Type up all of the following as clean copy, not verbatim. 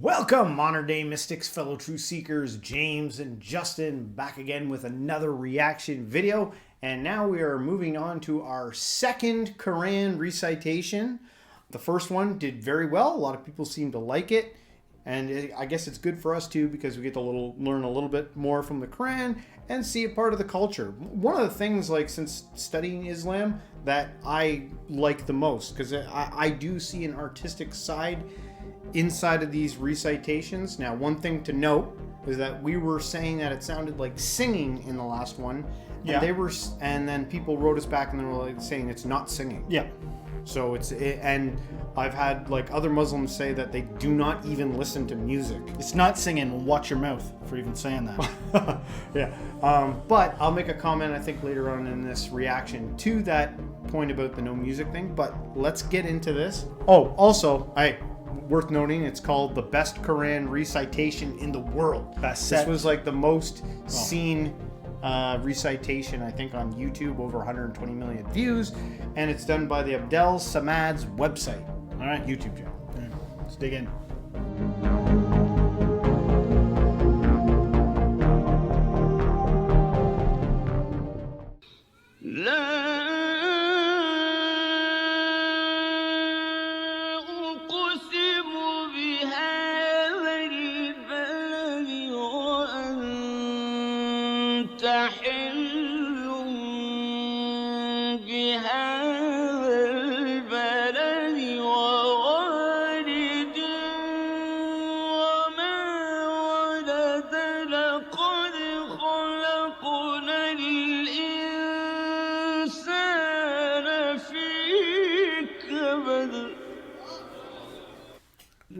Welcome, modern day mystics, fellow truth seekers, James and Justin, back again with another reaction video. And now we are moving on to our second Quran recitation. The first one did very well. A lot of people seem to like it. And I guess it's good for us too, because we get to learn a little bit more from the Quran and see a part of the culture. One of the things, like, since studying Islam, that I like the most, because I do see an artistic side inside of these recitations. Now, one thing to note is that we were saying that it sounded like singing in the last one, and and then people wrote us back and they were like saying it's not singing. Yeah. So and I've had like other Muslims say that they do not even listen to music. It's not singing. Watch your mouth for even saying that. Yeah. But I'll make a comment, I think, later on in this reaction to that point about the no music thing. But let's get into this. Oh, also, worth noting, it's called the best Quran recitation in the world. This was like the most seen recitation, I think, on YouTube, over 120 million views, and it's done by the Abdel Samad's website. All right, YouTube channel. All right, let's dig in.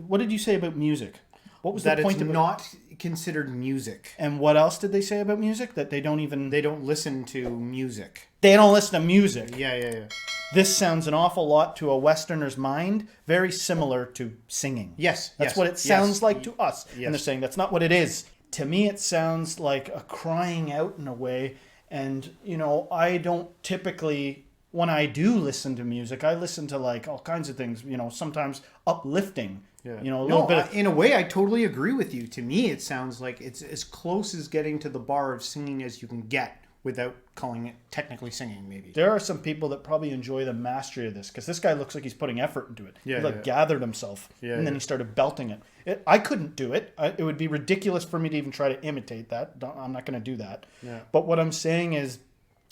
What did you say about music? What was that the point it's of not considered music? And what else did they say about music? That they don't listen to music. They don't listen to music. Yeah. This sounds an awful lot to a Westerner's mind, very similar to singing. Yes. That's what it sounds like to us. Yes. And they're saying that's not what it is. To me, it sounds like a crying out in a way. And, you know, I don't typically, when I do listen to music, I listen to like all kinds of things, you know, sometimes uplifting. Yeah. You know, a little bit. In a way, I totally agree with you. To me, it sounds like it's as close as getting to the bar of singing as you can get without calling it technically singing, maybe. There are some people that probably enjoy the mastery of this, because this guy looks like he's putting effort into it. Yeah, he gathered himself, and then he started belting it. I couldn't do it. It would be ridiculous for me to even try to imitate that. I'm not going to do that. Yeah. But what I'm saying is,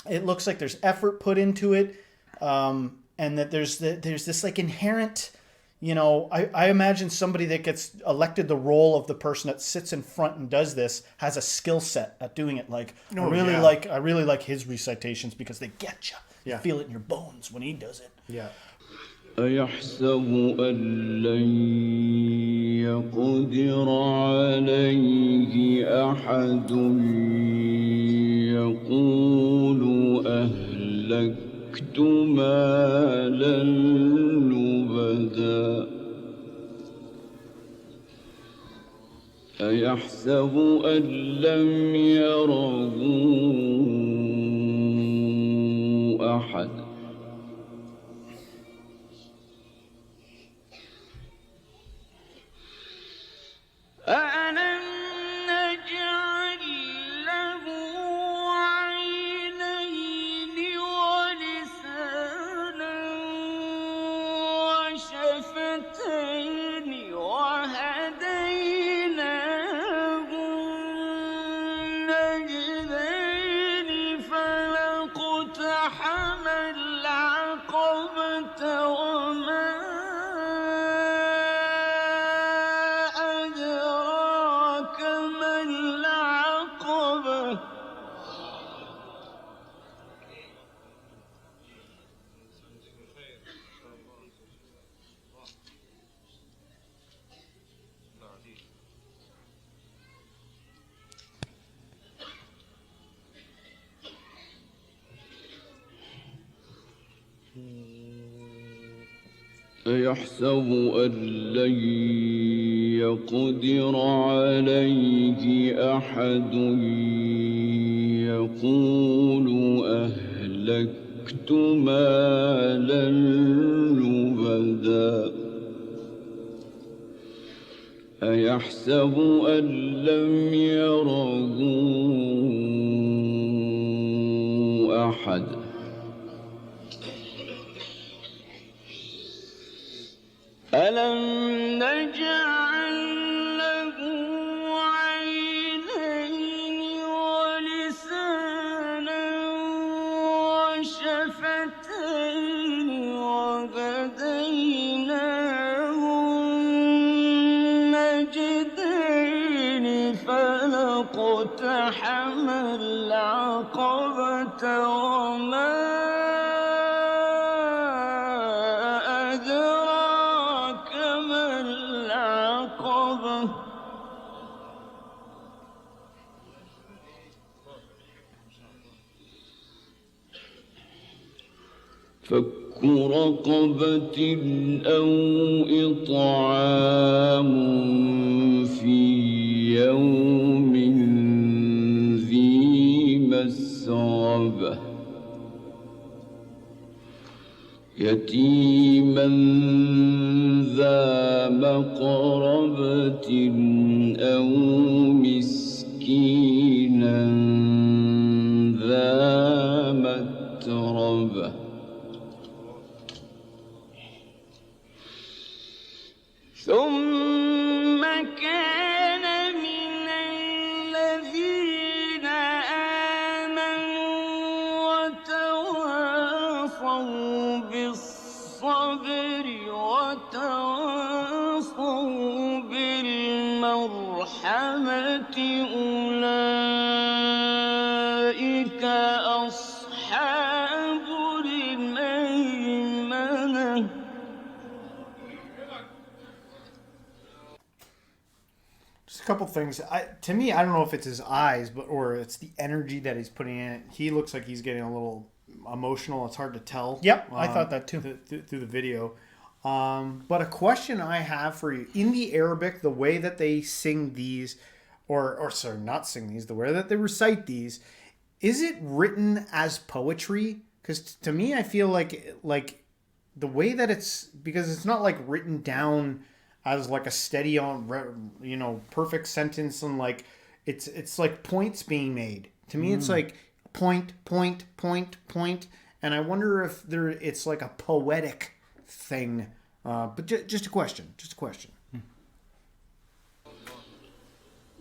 it looks like there's effort put into it, and that there's this like inherent. You know, I imagine somebody that gets elected the role of the person that sits in front and does this has a skill set at doing it. Like, I really like his recitations because they get you. Yeah. You feel it in your bones when he does it. Yeah. أيحسب أن لن يقدر عليه أحد يقول أهلكت مالا لبدا أيحسب أن لم يره أحد أَلَمْ نَجْعَل لَّهُ عَيْنَيْنِ وَلِسَانًا وَشَفَتَيْنِ وَهَدَيْنَاهُ النَّجْدَيْنِ فَلَاقْتَحَمَ الْعَقَبَةَ وَمَا أَدْرَاكَ مَا الْعَقَبَةُ أيحسب أن لن يقدر عليه أحد يقول أهلكت مالا لبدا أيحسب أن لم يره أحد ألم نجعل له عينين ولسانا وشفتين وهديناه النجدين فلاقتحم العقبة وما أدراك ما العقبة فك رقبة أو إطعام في يوم ذي مسغبة يتيما ذا مقربة أو مسكينا ذا متربة ثم كان من الذين آمنوا وتواصوا بالصبر وتواصوا بالمرحمة أولئك أصحاب الميمنة Just a couple things. To me, I don't know if it's his eyes, or it's the energy that he's putting in it. He looks like he's getting a little emotional. It's hard to tell. Yep, I thought that too. Through the video. But a question I have for you: in the Arabic, the way that they sing these, or sorry, not sing these, the way that they recite these, is it written as poetry? Because to me, I feel like the way that it's, because it's not like written down as like a steady on, perfect sentence, and like it's like points being made. To me, it's like point, point, point, point, and I wonder if it's like a poetic thing. But just a question.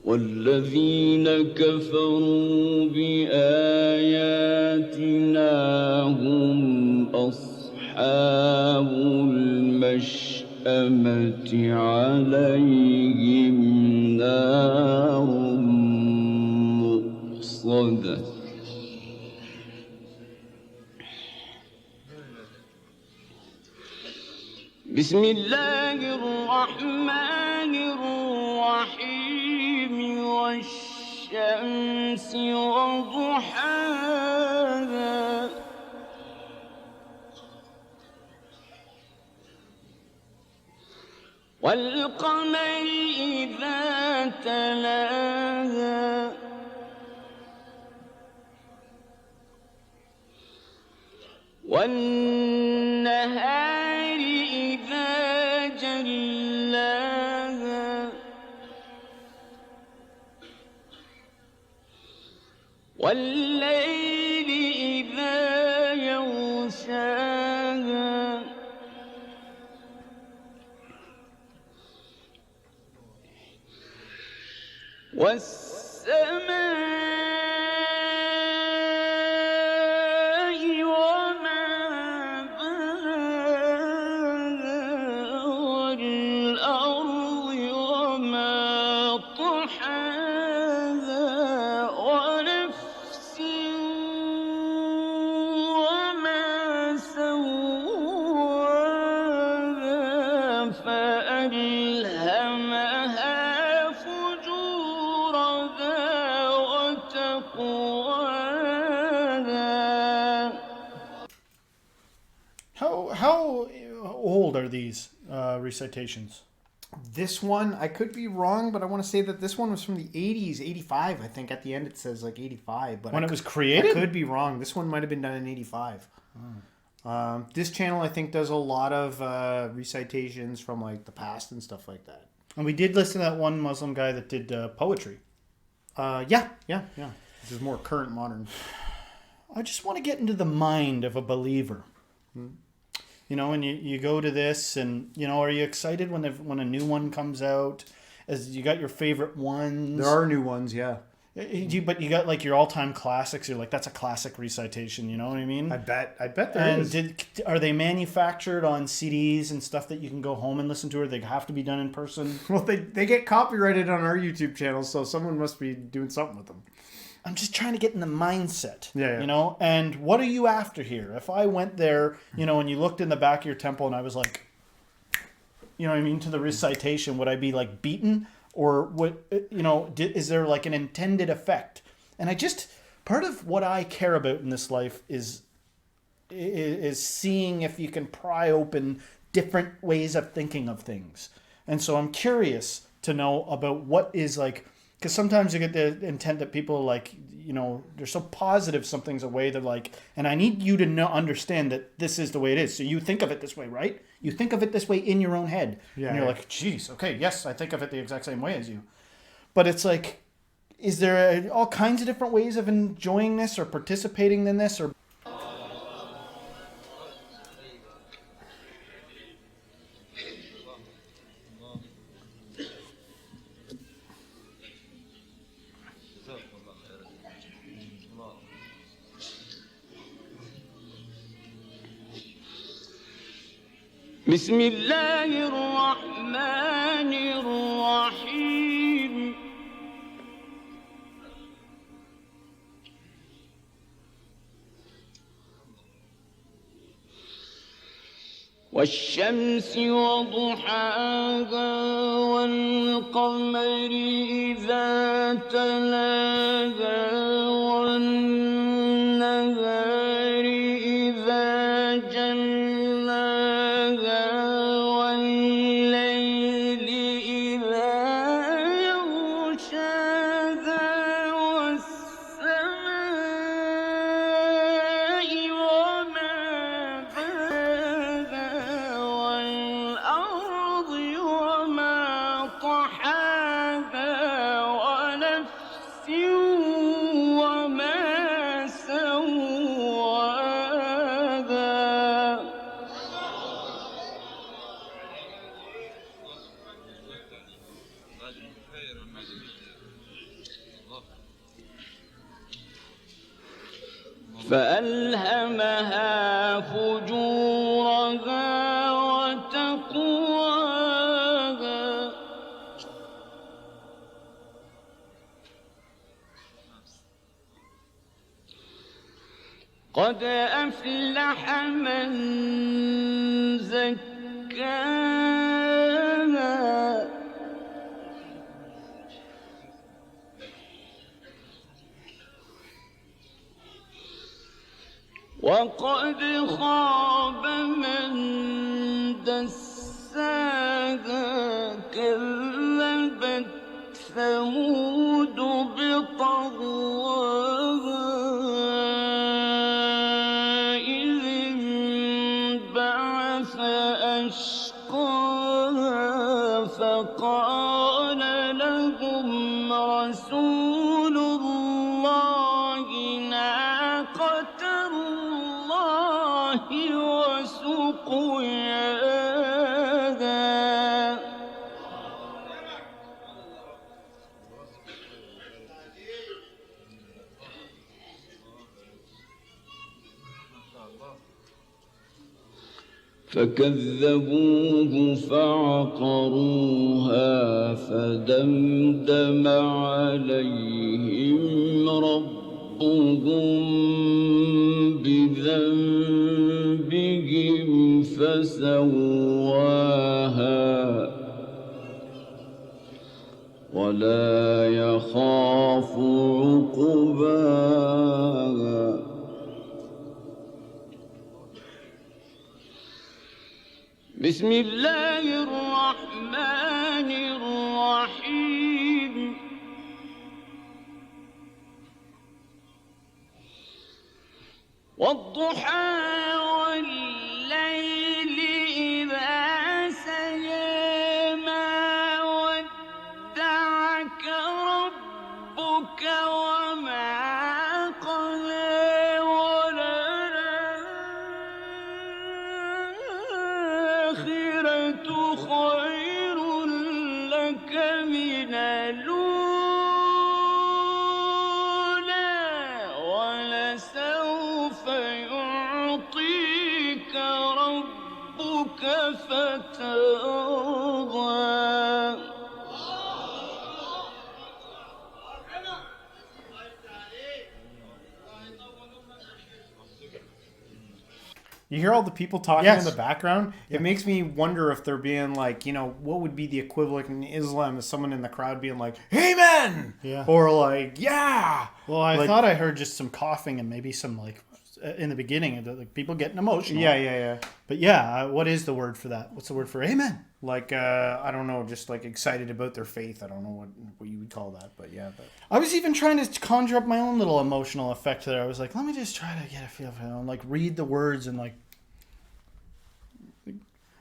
والذين كفروا بآياتنا هم أصحاب المشأمة عليهم نار مؤصدة بسم الله الرحمن الرحيم والشمس وضحاها والقمر إذا تلاها والنهار إذا جلاها والليل إذا يغشاها والسماء وما بناها والأرض وما طحاها ونفس وما سواها فألهمها فجورها وتقواها. How old are these recitations? This one, I could be wrong, but I want to say that this one was from the 80s, 85. I think at the end it says like 85. But When it was created? I could be wrong. This one might have been done in 85. This channel, I think, does a lot of recitations from like the past and stuff like that. And we did listen to that one Muslim guy that did poetry. Yeah. This is more current, modern. I just want to get into the mind of a believer. You know, and you go to this, and you know, are you excited when a new one comes out? As you got your favorite ones. There are new ones, yeah. But you got like your all-time classics. You're like, that's a classic recitation. You know what I mean? I bet there is. Are they manufactured on CDs and stuff that you can go home and listen to, or they have to be done in person? Well, they get copyrighted on our YouTube channel, so someone must be doing something with them. I'm just trying to get in the mindset. Yeah. You know, and what are you after here? If I went there, you know, and you looked in the back of your temple, and I was like, you know what I mean, to the recitation, would I be like beaten? Or what, you know, is there like an intended effect? And part of what I care about in this life is seeing if you can pry open different ways of thinking of things. And so I'm curious to know about what is like, because sometimes you get the intent that people like, you know, they're so positive something's a way, they're like, and I need you to understand that this is the way it is. So you think of it this way, right? You think of it this way in your own head. Yeah, and you're like, geez, okay, yes, I think of it the exact same way as you. But it's like, is there all kinds of different ways of enjoying this or participating in this? Or بسم الله الرحمن الرحيم والشمس وضحاها والقمر إذا تلاها والنهار إذا جلاها والليل إذا يغشاها والسماء وما بناها والأرض وما طحاها ونفس وما سواها فألهمها فجورها وتقواها قد أفلح من زكاها وقد خاب من دساها كذبت ثمود بطغواها إذ انبعث أشقاها فقال لهم رسول الله ناقة الله وسقياها فكذبوه فعقروها فدمدم عليهم ربهم بذنبهم فسواها ولا يخاف عقباها بسم الله الرحمن الرحيم والضحى والليل إذا سجى ما لك من الأولى ولسوف يعطيك ربك فترضى. You hear all the people talking Yes. in the background? It makes me wonder if they're being like, you know, what would be the equivalent in Islam of someone in the crowd being like, Amen! Yeah. Or like, yeah! Well, I Like- thought I heard just some coughing and maybe some like in the beginning, like people getting emotional. Yeah. But yeah, what is the word for that? What's the word for amen? Like, I don't know, just like excited about their faith. I don't know what you would call that, but yeah. But I was even trying to conjure up my own little emotional effect there. I was like, let me just try to get a feel for it. Like read the words and like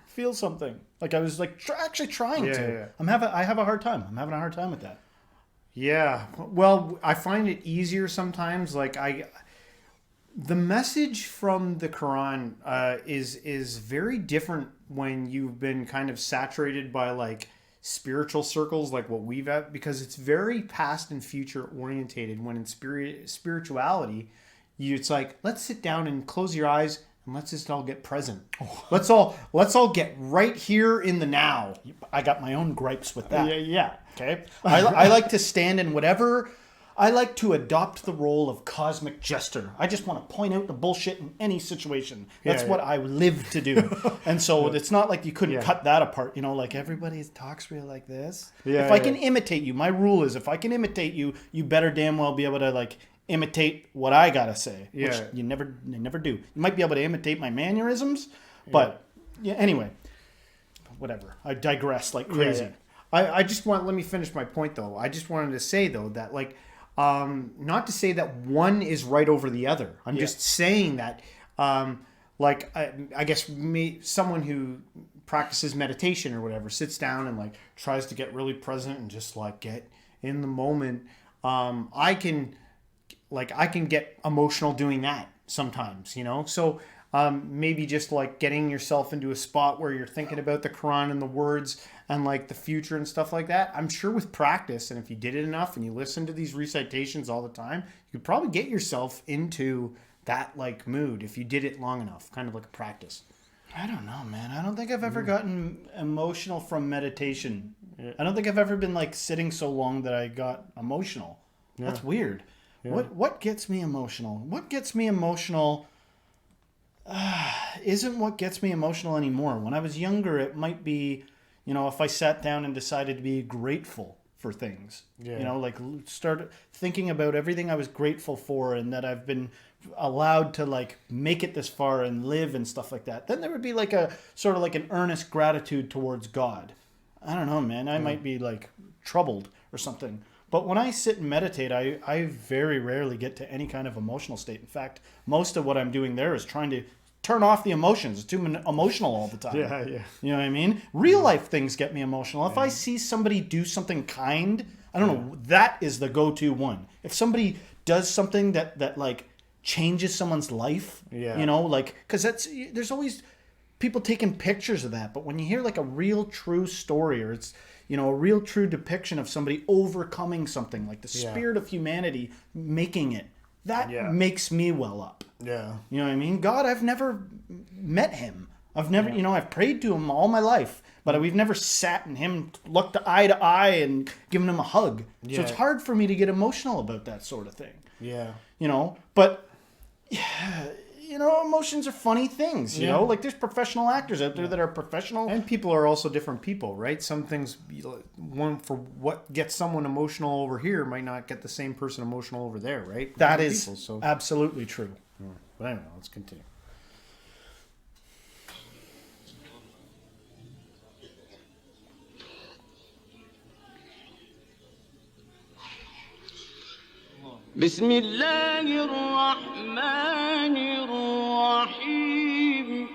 feel something. Like I was like actually trying to. Yeah. I have a hard time. I'm having a hard time with that. Yeah. Well, I find it easier sometimes. Like the message from the Quran is very different when you've been kind of saturated by like spiritual circles like what we've had, because it's very past and future orientated. When in spirituality, it's like, let's sit down and close your eyes and let's just all get present. Let's all get right here in the now. I got my own gripes with that. Yeah. Okay. I like to stand in whatever. I like to adopt the role of cosmic jester. I just want to point out the bullshit in any situation. That's what I live to do. And so it's not like you couldn't cut that apart. You know, like everybody talks real like this. If I can imitate you, my rule is if I can imitate you, you better damn well be able to like imitate what I gotta say. Which you never do. You might be able to imitate my mannerisms, but anyway, whatever. I digress like crazy. I just let me finish my point though. I just wanted to say though that like, not to say that one is right over the other. I'm just saying that, like, I guess someone who practices meditation or whatever sits down and like tries to get really present and just like get in the moment. I can get emotional doing that sometimes, you know? So maybe just like getting yourself into a spot where you're thinking about the Quran and the words and like the future and stuff like that. I'm sure with practice, and if you did it enough and you listen to these recitations all the time, you could probably get yourself into that like mood if you did it long enough, kind of like a practice. I don't know, man. I don't think I've ever gotten emotional from meditation. I don't think I've ever been like sitting so long that I got emotional. That's weird. What gets me emotional? What gets me emotional isn't what gets me emotional anymore. When I was younger, it might be, you know, if I sat down and decided to be grateful for things. You know, like start thinking about everything I was grateful for and that I've been allowed to like make it this far and live and stuff like that. Then there would be like a sort of like an earnest gratitude towards God. I don't know, man. I might be like troubled or something. But when I sit and meditate, I very rarely get to any kind of emotional state. In fact, most of what I'm doing there is trying to turn off the emotions. It's too emotional all the time. Yeah. You know what I mean? Real life things get me emotional. If I see somebody do something kind, I don't know, that is the go-to one. If somebody does something that like changes someone's life, you know, like, because there's always people taking pictures of that. But when you hear like a real true story, or it's, you know, a real true depiction of somebody overcoming something, like the spirit of humanity making it, that makes me well up. Yeah. You know what I mean? God, I've never met him. I've never, you know, I've prayed to him all my life, but we've never sat and him looked eye to eye and given him a hug. So it's hard for me to get emotional about that sort of thing. Yeah. You know, but you know, emotions are funny things, you know? Like there's professional actors out there that are professional. And people are also different people, right? Some things, one for what gets someone emotional over here might not get the same person emotional over there, right? That is people, so. absolutely true. But anyway, let's continue. بسم الله الرحمن الرحيم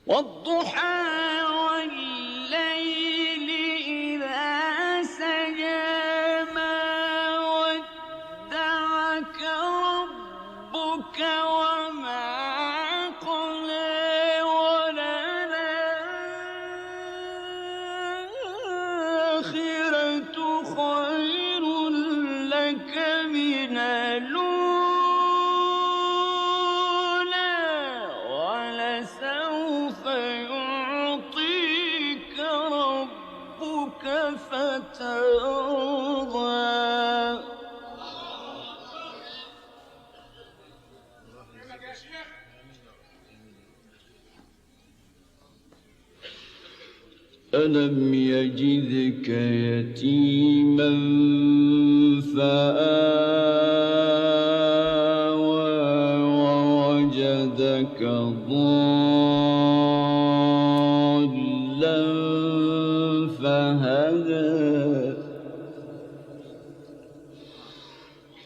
والضحى والليل إذا سجى ما ودعك ربك وما قلى وللآخرة خير لك من الأولى ولسوف يعطيك ربك فترضى. ألم يجدك يتيما فآوى ووجدك ضالا فهدى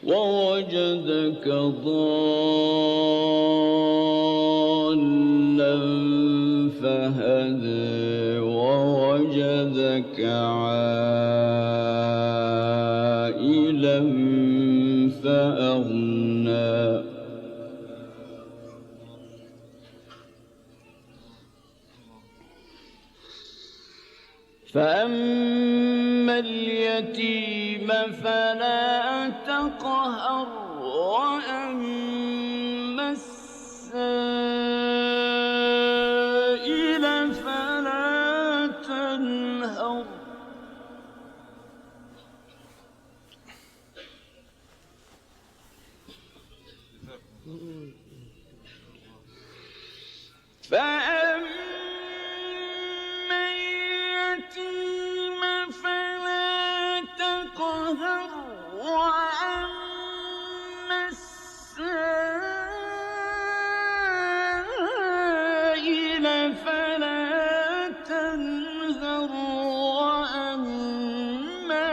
ووجدك ضالا فهدى ووجدك عائلا فأغنى فأما اليتيم فلا تقهر وأما السائل فلا تنهر. فأما اليتيم فلا تقهر وأما السائل فلا تنهر وأما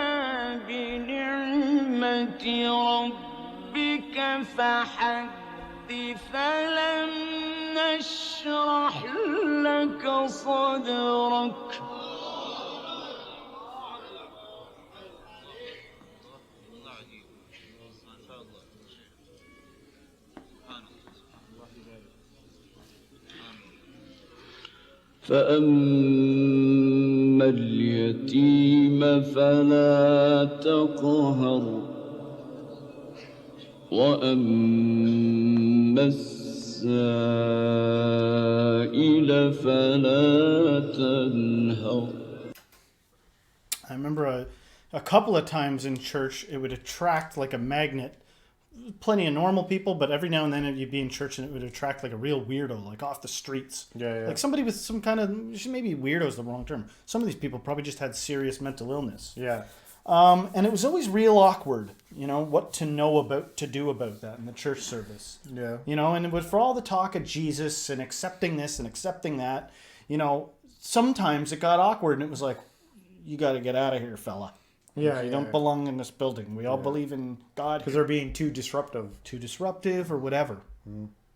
بنعمة ربك فحدث. فلم نشرح لك صدرك. فأما اليتيم فلا تقهر وأما السائل فلا تنهر. I remember a couple of times in church, it would attract like a magnet. Plenty of normal people, but every now and then you'd be in church and it would attract like a real weirdo, like off the streets. Yeah. Like somebody with some kind of, maybe weirdo is the wrong term. Some of these people probably just had serious mental illness. Yeah. And it was always real awkward, what to do about that in the church service. Yeah. And it was for all the talk of Jesus and accepting this and accepting that, sometimes it got awkward and it was like, you got to get out of here, fella. Yeah, You don't belong in this building. We all believe in God. Because they're being too disruptive. Or whatever.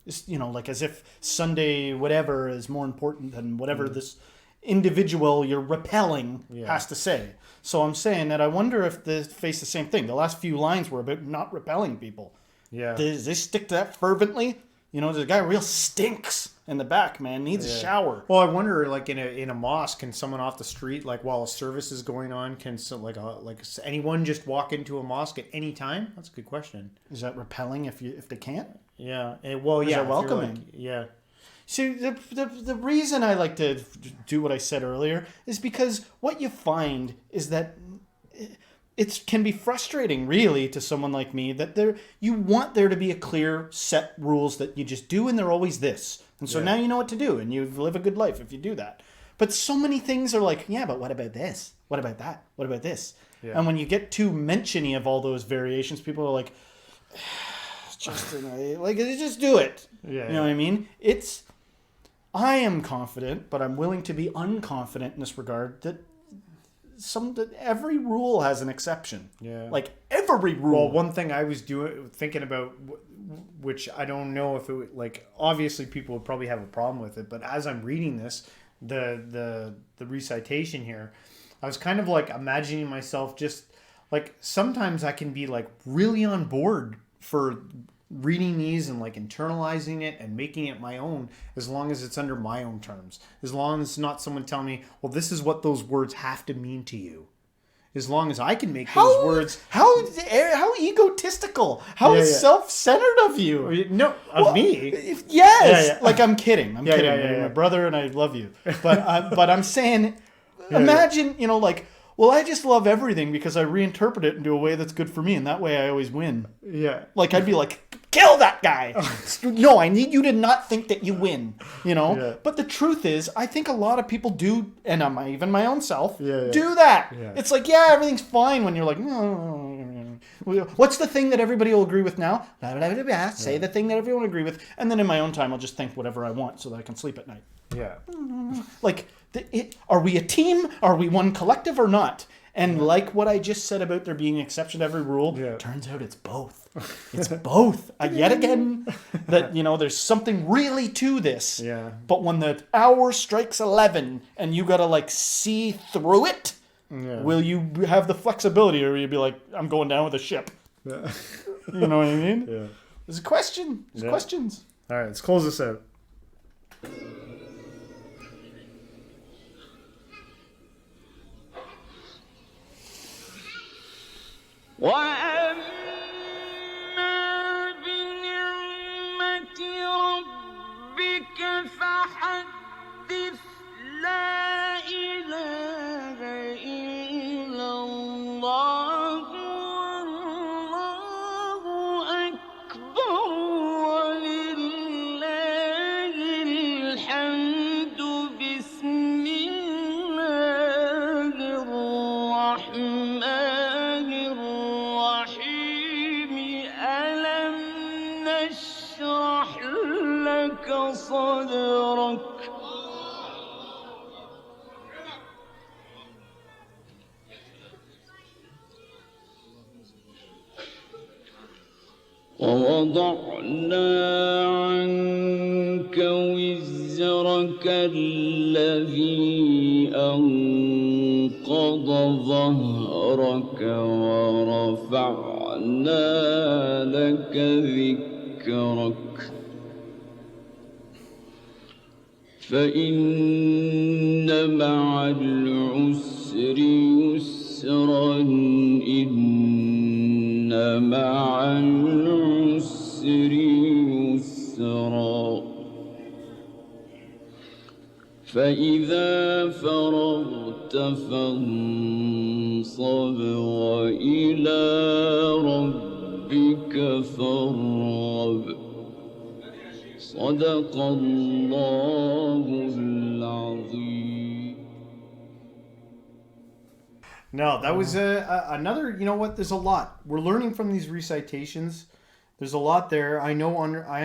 It's, like as if Sunday whatever is more important than whatever this individual you're repelling has to say. So I'm saying that I wonder if they face the same thing. The last few lines were about not repelling people. Yeah. Does they stick to that fervently? There's a guy who real stinks in the back, man. Needs a shower. Well, I wonder, like in a mosque, can someone off the street, like while a service is going on, can anyone just walk into a mosque at any time? That's a good question. Is that repelling if they can't? Yeah. They're If you're welcoming. yeah. See, the reason I like to do what I said earlier is because what you find is that it can be frustrating, really, to someone like me that you want there to be a clear set rules that you just do, and they're always this. And so now you know what to do, and you live a good life if you do that. But so many things are like, yeah, but what about this? What about that? What about this? Yeah. And when you get too mention-y of all those variations, people are like, just do it. Yeah. You know what I mean? I am confident, but I'm willing to be unconfident in this regard that every rule has an exception. Yeah. Like every rule. Well, one thing I was thinking about, which I don't know if it would, like, obviously people would probably have a problem with it, but as I'm reading this, the recitation here, I was kind of like imagining myself just like, sometimes I can be like really on board for reading these and like internalizing it and making it my own, as long as it's under my own terms, as long as it's not someone telling me, well, this is what those words have to mean to you. As long as I can make those words. How egotistical. How self-centered of you. No, of me. Yes. Yeah. Like, I'm kidding. I'm kidding. Yeah. You're my brother and I love you. But I'm saying, imagine, you know, like, well, I just love everything because I reinterpret it into a way that's good for me. And that way I always win. Yeah. Like, I'd be like, kill that guy. No, I need you to not think that you win, you know? Yeah. But the truth is, I think a lot of people do, and even my own self, Yeah. do that. Yeah. It's like, yeah, everything's fine when you're like, no. What's the thing that everybody will agree with now? Blah, blah, blah, blah. Say the thing that everyone will agree with. And then in my own time, I'll just think whatever I want so that I can sleep at night. Yeah. Like, are we a team? Are we one collective or not? And like what I just said about there being an exception to every rule, turns out it's both. It's both. Yet again, that, you know, there's something really to this. Yeah. But when the hour strikes 11 and you got to like see through it, will you have the flexibility, or will you be like, I'm going down with a ship? Yeah. You know what I mean? Yeah. There's a question. There's questions. All right, let's close this out. وأما بنعمة ربك فحدث لا إله إلا الله والله أكبر ولله الحمد بسم الله الرحمن الرحيم ألم نشرح لك صدرك ووضعنا عنك وزرك الذي أنقض ظهرك ورفعنا لك ذكرك فإن مع العسر يسرا إن مع العسر يسرا فإذا فرغت فانصب وإلى ربك فارغب صدق الله العظيم. No, that was another, you know what, there's a lot. We're learning from these recitations. There's a lot there. I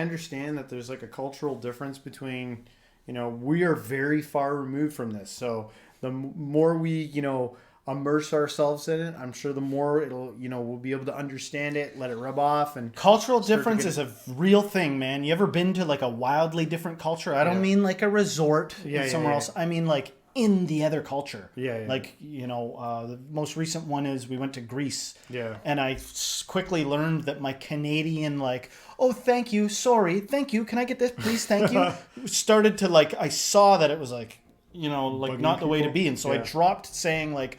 understand that there's like a cultural difference between, you know, we are very far removed from this. So the more we, you know, immerse ourselves in it, I'm sure the more it'll, you know, we'll be able to understand it, let it rub off. And cultural difference is a real thing, man. You ever been to like a wildly different culture? I don't mean like a resort somewhere else. I mean like in the other culture. Like, you know, the most recent one is we went to Greece. And I quickly learned that my Canadian, like, oh, thank you, sorry, thank you, can I get this, please, thank you, started to like, I saw that it was like, you know, like bugging not the way to be. And so I dropped saying like,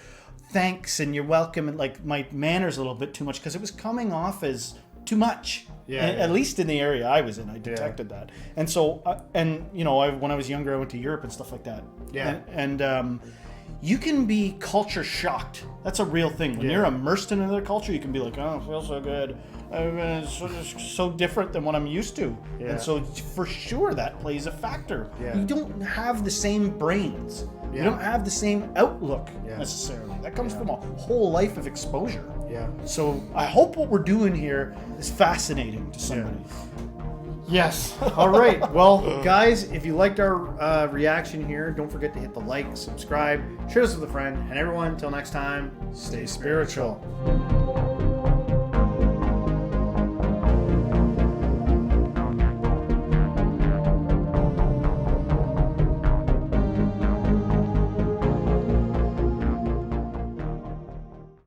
thanks and you're welcome, and like my manners a little bit too much because it was coming off as too much. At least in the area I was in, I detected that. And so, and you know, when I was younger, I went to Europe and stuff like that. And you can be culture shocked. That's a real thing. When you're immersed in another culture, you can be like, oh, it feels so good. It's so different than what I'm used to. And so for sure that plays a factor. You don't have the same brains. You don't have the same outlook necessarily. That comes from a whole life of exposure. So I hope what we're doing here is fascinating to somebody. Yes. All right. Well, guys, if you liked our reaction here, don't forget to hit the like, subscribe, share this with a friend, and everyone, until next time, stay spiritual.